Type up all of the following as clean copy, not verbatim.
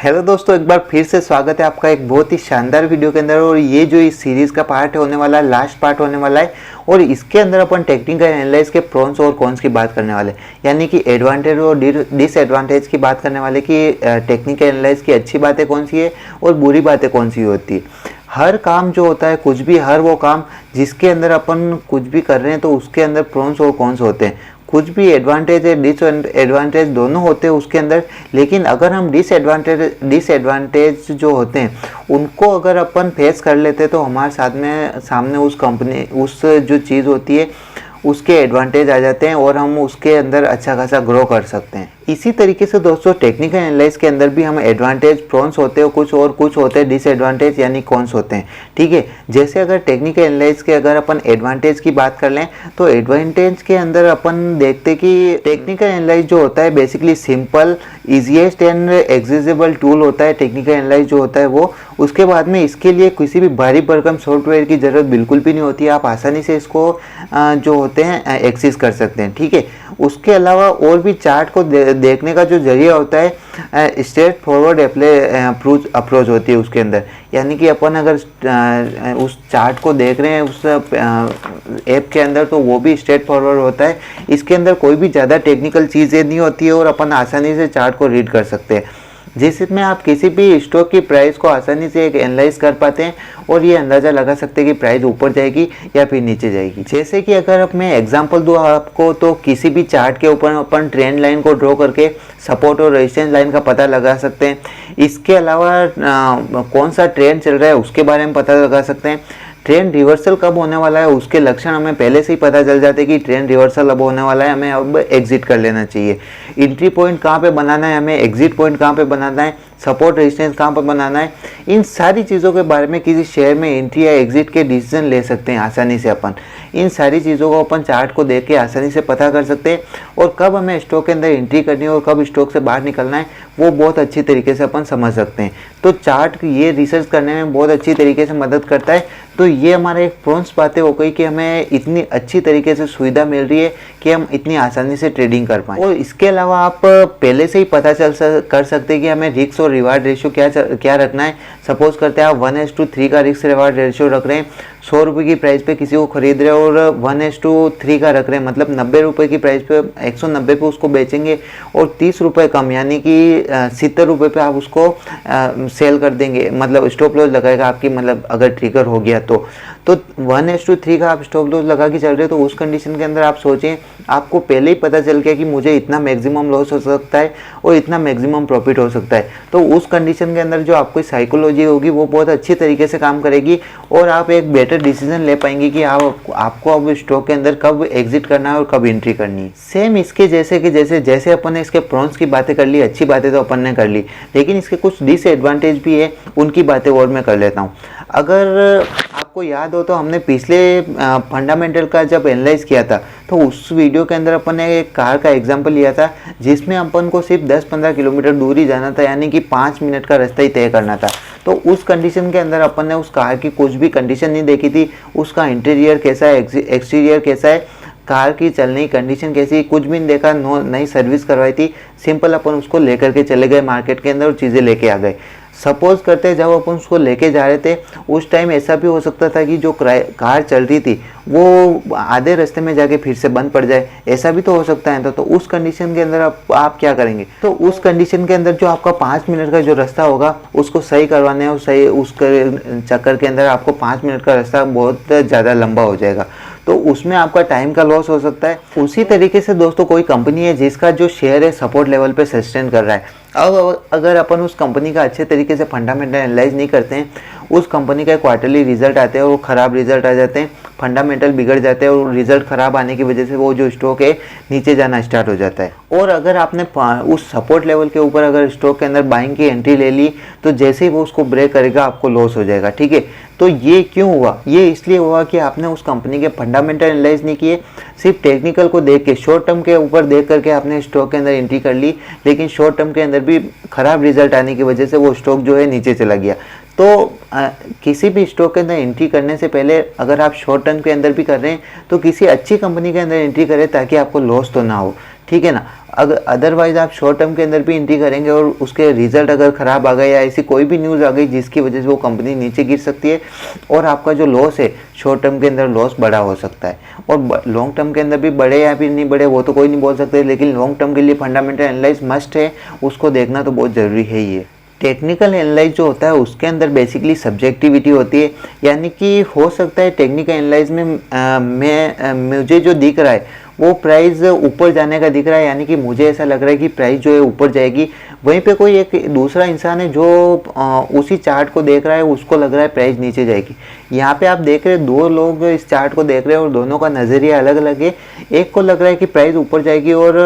Hello दोस्तों, एक बार फिर से स्वागत है आपका एक बहुत ही शानदार वीडियो के अंदर। और ये जो इस सीरीज़ का पार्ट होने वाला है, लास्ट पार्ट होने वाला है। और इसके अंदर अपन टेक्निकल एनालाइज के प्रोन्स और कॉन्स की बात करने वाले, यानी कि एडवांटेज और डिसएडवांटेज की बात करने वाले कि टेक्निकल एनालाइज की अच्छी बातें कौन सी है और बुरी बातें कौन सी होती है। हर काम जो होता है, कुछ भी, हर वो काम जिसके अंदर अपन कुछ भी कर रहे हैं तो उसके अंदर प्रोन्स और कॉन्स होते हैं। कुछ भी एडवांटेज है, डिसएडवांटेज दोनों होते हैं उसके अंदर। लेकिन अगर हम डिसएडवांटेज जो होते हैं उनको अगर अपन फेस कर लेते हैं तो हमारे सामने उस कंपनी, उस जो चीज़ होती है उसके एडवांटेज आ जाते हैं और हम उसके अंदर अच्छा खासा ग्रो कर सकते हैं। इसी तरीके से दोस्तों टेक्निकल एनालाइज के अंदर भी हम एडवांटेज, प्रोन्स होते हैं कुछ, और कुछ होते हैं डिसएडवांटेज यानी कॉन्स होते हैं। ठीक है, जैसे अगर टेक्निकल एनालाइज के अगर अपन एडवांटेज की बात कर लें तो एडवांटेज के अंदर अपन देखते कि टेक्निकल एनालाइज जो होता है basically simple, easiest and accessible tool होता है। टेक्निकल एनालाइज जो होता है वो, उसके बाद में इसके लिए किसी भी भारी भरकम सॉफ्टवेयर की ज़रूरत बिल्कुल भी नहीं होती है। आप आसानी से इसको जो होते हैं एक्सेस कर सकते हैं। ठीक है, उसके अलावा और भी चार्ट को देखने का जो जरिया होता है स्ट्रेट फॉरवर्ड अप्रोच होती है उसके अंदर। यानी कि अपन अगर उस चार्ट को देख रहे हैं उस ऐप के अंदर तो वो भी स्ट्रेट फॉरवर्ड होता है। इसके अंदर कोई भी ज़्यादा टेक्निकल चीज़ें नहीं होती है और अपन आसानी से चार्ट को रीड कर सकते हैं, जिसमें आप किसी भी स्टॉक की प्राइस को आसानी से एक एनालाइज कर पाते हैं और ये अंदाज़ा लगा सकते हैं कि प्राइस ऊपर जाएगी या फिर नीचे जाएगी। जैसे कि अगर अब मैं एग्जांपल दूँ आपको, तो किसी भी चार्ट के ऊपर अपन ट्रेंड लाइन को ड्रॉ करके सपोर्ट और रेजिस्टेंस लाइन का पता लगा सकते हैं। इसके अलावा कौन सा ट्रेंड चल रहा है उसके बारे में पता लगा सकते हैं। ट्रेंड रिवर्सल कब होने वाला है उसके लक्षण हमें पहले से ही पता चल जाते हैं कि ट्रेंड रिवर्सल अब होने वाला है, हमें अब एग्जिट कर लेना चाहिए। एंट्री पॉइंट कहाँ पे बनाना है, हमें एग्जिट पॉइंट कहाँ पे बनाना है, सपोर्ट रेजिस्टेंस कहाँ पर बनाना है, इन सारी चीज़ों के बारे में किसी शेयर में एंट्री या एग्जिट के डिसीजन ले सकते हैं आसानी से। अपन इन सारी चीज़ों को अपन चार्ट को देख के आसानी से पता कर सकते हैं। और कब हमें स्टॉक के अंदर एंट्री करनी है और कब स्टॉक से बाहर निकलना है वो बहुत अच्छी तरीके से अपन समझ सकते हैं। तो चार्ट ये रिसर्च करने में बहुत अच्छी तरीके से मदद करता है। तो ये हमारे एक प्रोन्स बातें हो गई कि हमें इतनी अच्छी तरीके से सुविधा मिल रही है कि हम इतनी आसानी से ट्रेडिंग कर पाएँ। और इसके अलावा आप पहले से ही पता कर सकते हैं कि हमें रिस्क और रिवार्ड रेशियो क्या रखना है। सपोज करते हैं आप 1:3 का रिस्क रिवार्ड रेशियो रख रहे हैं, 100 रुपये की प्राइस पे किसी को खरीद रहे हैं और 1:3 का रख रहे हैं, मतलब 90 रुपये की प्राइस पे 190 पे उसको बेचेंगे और 30 रुपये कम यानी कि 70 रुपये पे आप उसको सेल कर देंगे, मतलब स्टॉप लॉस लगाएगा आपकी, मतलब अगर ट्रिगर हो गया तो 1:3 का आप स्टॉप लॉस लगा के चल रहे हो। तो उस कंडीशन के अंदर आप सोचें, आपको पहले ही पता चल गया कि मुझे इतना मैक्सिमम लॉस हो सकता है और इतना मैक्सिमम प्रॉफिट हो सकता है। तो उस कंडीशन के अंदर जो आपकी साइकोलॉजी होगी वो बहुत अच्छी तरीके से काम करेगी और आप एक बेटर डिसीजन ले पाएंगे कि आपको अब स्टॉक के अंदर कब एग्जिट करना है और कब एंट्री करनी है। सेम इसके जैसे अपन ने इसके प्रोन्स की बातें कर ली, अच्छी बातें तो अपन ने कर ली, लेकिन इसके कुछ डिसएडवांटेज भी है, उनकी बातें और मैं कर लेता हूँ। अगर आपको याद हो तो हमने पिछले फंडामेंटल का जब एनालाइज किया था तो उस वीडियो के अंदर अपन ने एक कार का एग्जांपल लिया था जिसमें अपन को सिर्फ 10-15 किलोमीटर दूर ही जाना था, यानी कि 5 मिनट का रास्ता ही तय करना था। तो उस कंडीशन के अंदर अपन ने उस कार की कुछ भी कंडीशन नहीं देखी थी, उसका इंटीरियर कैसा है, एक्सटीरियर कैसा है, कार की चलने की कंडीशन कैसी, कुछ भी नहीं देखा, नई सर्विस करवाई थी, सिंपल अपन उसको लेकर के चले गए मार्केट के अंदर और चीज़ें लेके आ गए। सपोज करते हैं जब अपन उसको लेके जा रहे थे उस टाइम ऐसा भी हो सकता था कि जो कार चल रही थी वो आधे रास्ते में जाके फिर से बंद पड़ जाए, ऐसा भी तो हो सकता है। तो उस कंडीशन के अंदर आप क्या करेंगे? तो उस कंडीशन के अंदर जो आपका 5 मिनट का जो रास्ता होगा उसको सही करवाने और सही उस चक्कर के अंदर आपको 5 मिनट का रास्ता बहुत ज़्यादा लंबा हो जाएगा, तो उसमें आपका टाइम का लॉस हो सकता है। उसी तरीके से दोस्तों कोई कंपनी है जिसका जो शेयर है सपोर्ट लेवल पे सस्टेन कर रहा है, अब अगर अपन उस कंपनी का अच्छे तरीके से फंडामेंटल एनालाइज नहीं करते हैं, उस कंपनी का क्वार्टरली रिजल्ट आते हैं और वो ख़राब रिजल्ट आ जाते हैं, फंडामेंटल बिगड़ जाते हैं और रिजल्ट ख़राब आने की वजह से वो जो स्टॉक है नीचे जाना स्टार्ट हो जाता है। और अगर आपने उस सपोर्ट लेवल के ऊपर अगर स्टॉक के अंदर बाइंग की एंट्री ले ली तो जैसे ही वो उसको ब्रेक करेगा आपको लॉस हो जाएगा। ठीक है, तो ये क्यों हुआ? ये इसलिए हुआ कि आपने उस कंपनी के फंडामेंटल एनालाइज नहीं किए, सिर्फ टेक्निकल को देख के, शॉर्ट टर्म के ऊपर देख करके आपने स्टॉक के अंदर एंट्री कर ली, लेकिन शॉर्ट टर्म के अंदर भी खराब रिजल्ट आने की वजह से वो स्टॉक जो है नीचे चला गया। तो किसी भी स्टॉक के अंदर एंट्री करने से पहले अगर आप शॉर्ट टर्म के अंदर भी कर रहे हैं तो किसी अच्छी कंपनी के अंदर एंट्री करें ताकि आपको लॉस तो ना हो। ठीक है ना। अगर अदरवाइज आप शॉर्ट टर्म के अंदर भी एंट्री करेंगे और उसके रिजल्ट अगर ख़राब आ गए या ऐसी कोई भी न्यूज़ आ गई जिसकी वजह से वो कंपनी नीचे गिर सकती है और आपका जो लॉस है शॉर्ट टर्म के अंदर लॉस बड़ा हो सकता है। और लॉन्ग टर्म के अंदर भी बढ़े या फिर नहीं बढ़े वो तो कोई नहीं बोल सकते, लेकिन लॉन्ग टर्म के लिए फंडामेंटल एनालाइज मस्ट है, उसको देखना तो बहुत ज़रूरी है ही है। टेक्निकल एनालाइज जो होता है उसके अंदर बेसिकली सब्जेक्टिविटी होती है, यानी कि हो सकता है टेक्निकल एनालाइज में मुझे जो दिख रहा है वो प्राइस ऊपर जाने का दिख रहा है, यानी कि मुझे ऐसा लग रहा है कि प्राइस जो है ऊपर जाएगी। वहीं पे कोई एक दूसरा इंसान है जो उसी चार्ट को देख रहा है, उसको लग रहा है प्राइस नीचे जाएगी। यहाँ पे आप देख रहे हैं दो लोग इस चार्ट को देख रहे हैं और दोनों का नज़रिया अलग अलग है। एक को लग रहा है कि प्राइस ऊपर जाएगी और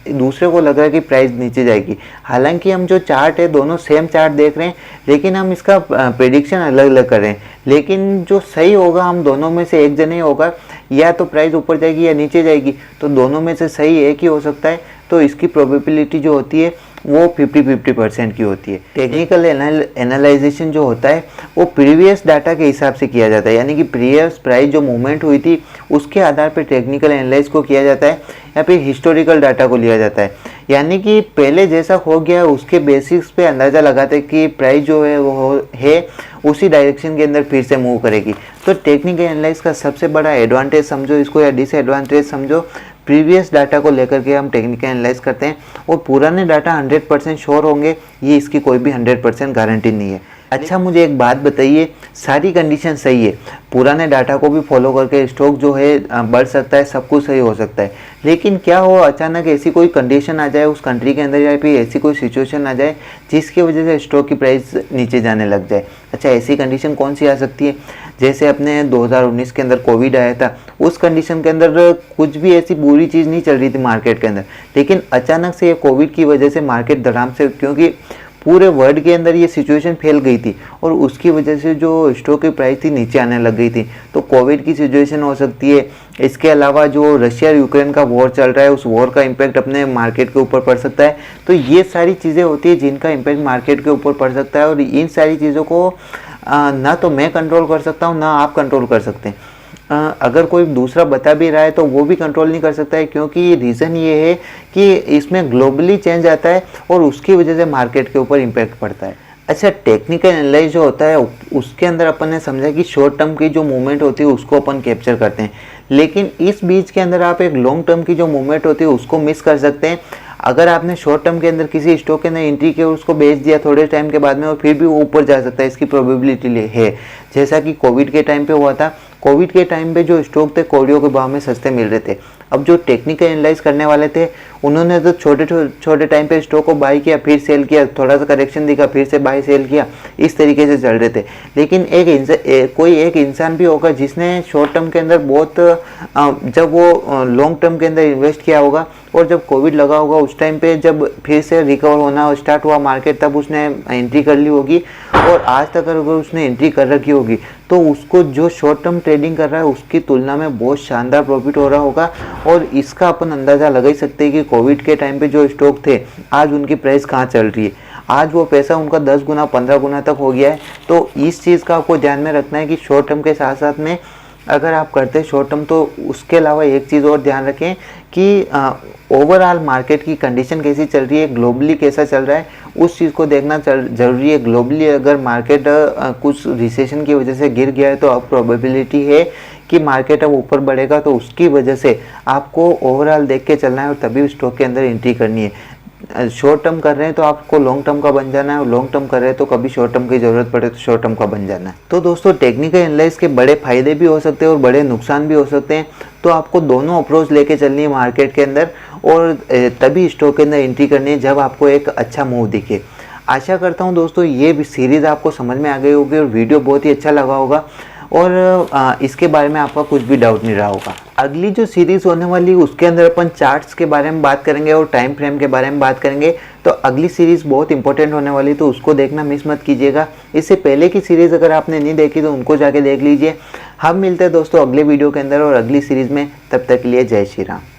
दूसरे को लग रहा है कि प्राइस नीचे जाएगी। हालांकि हम जो चार्ट है दोनों सेम चार्ट देख रहे हैं, लेकिन हम इसका प्रेडिक्शन अलग अलग कर रहे हैं। लेकिन जो सही होगा हम दोनों में से एक जन ही होगा, या तो प्राइस ऊपर जाएगी या नीचे जाएगी, तो दोनों में से सही एक ही हो सकता है। तो इसकी प्रोबेबिलिटी जो होती है वो 50-50% की होती है। टेक्निकल एनालाइजेशन जो होता है वो प्रीवियस डाटा के हिसाब से किया जाता है, यानी कि प्रीवियस प्राइस जो मूवमेंट हुई थी उसके आधार पर टेक्निकल एनालाइज को किया जाता है या फिर हिस्टोरिकल डाटा को लिया जाता है। यानी कि पहले जैसा हो गया उसके बेसिक्स पे अंदाज़ा लगाते हैं कि प्राइस जो है वो है उसी डायरेक्शन के अंदर फिर से मूव करेगी। तो टेक्निकल एनालाइज का सबसे बड़ा एडवांटेज समझो इसको या डिसएडवांटेज समझो, प्रीवियस डाटा को लेकर के हम टेक्निकल एनालाइज करते हैं और पुराने डाटा 100% श्योर होंगे, ये इसकी कोई भी 100% गारंटी नहीं है। अच्छा मुझे एक बात बताइए, सारी कंडीशन सही है, पुराने डाटा को भी फॉलो करके स्टॉक जो है बढ़ सकता है, सब कुछ सही हो सकता है, लेकिन क्या हो अचानक ऐसी कोई कंडीशन आ जाए उस कंट्री के अंदर या फिर ऐसी कोई सिचुएशन आ जाए जिसकी वजह से स्टॉक की प्राइस नीचे जाने लग जाए। अच्छा ऐसी कंडीशन कौन सी आ सकती है? जैसे अपने 2019 के अंदर कोविड आया था, उस कंडीशन के अंदर कुछ भी ऐसी बुरी चीज़ नहीं चल रही थी मार्केट के अंदर, लेकिन अचानक से ये कोविड की वजह से मार्केट धड़ाम से, क्योंकि पूरे वर्ल्ड के अंदर ये सिचुएशन फैल गई थी और उसकी वजह से जो स्टॉक की प्राइस थी नीचे आने लग गई थी। तो कोविड की सिचुएशन हो सकती है, इसके अलावा जो रशिया और यूक्रेन का वॉर चल रहा है उस वॉर का इम्पैक्ट अपने मार्केट के ऊपर पड़ सकता है। तो ये सारी चीज़ें होती है जिनका इम्पैक्ट मार्केट के ऊपर पड़ सकता है और इन सारी चीज़ों को ना तो मैं कंट्रोल कर सकता हूँ ना आप कंट्रोल कर सकते हैं। अगर कोई दूसरा बता भी रहा है तो वो भी कंट्रोल नहीं कर सकता है, क्योंकि रीज़न ये है कि इसमें ग्लोबली चेंज आता है और उसकी वजह से मार्केट के ऊपर इम्पैक्ट पड़ता है। अच्छा टेक्निकल एनालाइज जो होता है उसके अंदर अपन ने समझा कि शॉर्ट टर्म की जो मूवमेंट होती है उसको अपन कैप्चर करते हैं, लेकिन इस बीच के अंदर आप एक लॉन्ग टर्म की जो मूवमेंट होती है उसको मिस कर सकते हैं। अगर आपने शॉर्ट टर्म के अंदर किसी स्टॉक के अंदर एंट्री की और उसको बेच दिया थोड़े टाइम के बाद में और फिर भी वो ऊपर जा सकता है, इसकी प्रोबेबिलिटी है। जैसा कि कोविड के टाइम पे हुआ था, कोविड के टाइम पे जो स्टॉक थे कौड़ियों के भाव में सस्ते मिल रहे थे। अब जो टेक्निकल एनालाइज करने वाले थे उन्होंने तो छोटे टाइम पे स्टॉक को बाई किया फिर सेल किया, थोड़ा सा करेक्शन दिखा फिर से बाई सेल किया, इस तरीके से चल रहे थे। लेकिन कोई एक इंसान भी होगा जिसने शॉर्ट टर्म के अंदर बहुत जब वो लॉन्ग टर्म के अंदर इन्वेस्ट किया होगा और जब कोविड लगा होगा उस टाइम पे जब फिर से रिकवर होना स्टार्ट हुआ मार्केट तब उसने एंट्री कर ली होगी और आज तक अगर उसने एंट्री कर रखी होगी तो उसको जो शॉर्ट टर्म ट्रेडिंग कर रहा है उसकी तुलना में बहुत शानदार प्रॉफिट हो रहा होगा। और इसका अपन अंदाज़ा लगा ही सकते हैं कि कोविड के टाइम पे जो स्टॉक थे आज उनकी प्राइस कहाँ चल रही है। आज वो पैसा उनका 10 गुना 15 गुना तक हो गया है। तो इस चीज़ का आपको ध्यान में रखना है कि शॉर्ट टर्म के साथ साथ में अगर आप करते हैं शॉर्ट टर्म तो उसके अलावा एक चीज़ और ध्यान रखें कि ओवरऑल मार्केट की कंडीशन कैसी चल रही है, ग्लोबली कैसा चल रहा है, उस चीज़ को देखना ज़रूरी है। ग्लोबली अगर मार्केट कुछ रिसेशन की वजह से गिर गया है तो अब प्रोबेबिलिटी है कि मार्केट अब ऊपर बढ़ेगा, तो उसकी वजह से आपको ओवरऑल देख के चलना है और तभी स्टॉक के अंदर एंट्री करनी है। शॉर्ट टर्म कर रहे हैं तो आपको लॉन्ग टर्म का बन जाना है और लॉन्ग टर्म कर रहे हैं तो कभी शॉर्ट टर्म की ज़रूरत पड़े तो शॉर्ट टर्म का बन जाना है। तो दोस्तों टेक्निकल एनालाइज के बड़े फायदे भी हो सकते हैं और बड़े नुकसान भी हो सकते हैं, तो आपको दोनों अप्रोच लेके चलनी है मार्केट के अंदर और तभी स्टॉक के अंदर एंट्री करनी है जब आपको एक अच्छा मूव दिखे। आशा करता हूँ दोस्तों ये सीरीज़ आपको समझ में आ गई होगी और वीडियो बहुत ही अच्छा लगा होगा और इसके बारे में आपका कुछ भी डाउट नहीं रहा होगा। अगली जो सीरीज़ होने वाली उसके अंदर अपन चार्ट्स के बारे में बात करेंगे और टाइम फ्रेम के बारे में बात करेंगे। तो अगली सीरीज़ बहुत इंपॉर्टेंट होने वाली तो उसको देखना मिस मत कीजिएगा। इससे पहले की सीरीज़ अगर आपने नहीं देखी तो उनको जाके देख लीजिए। हम मिलते हैं दोस्तों अगले वीडियो के अंदर और अगली सीरीज़ में, तब तक के लिए जय श्री राम।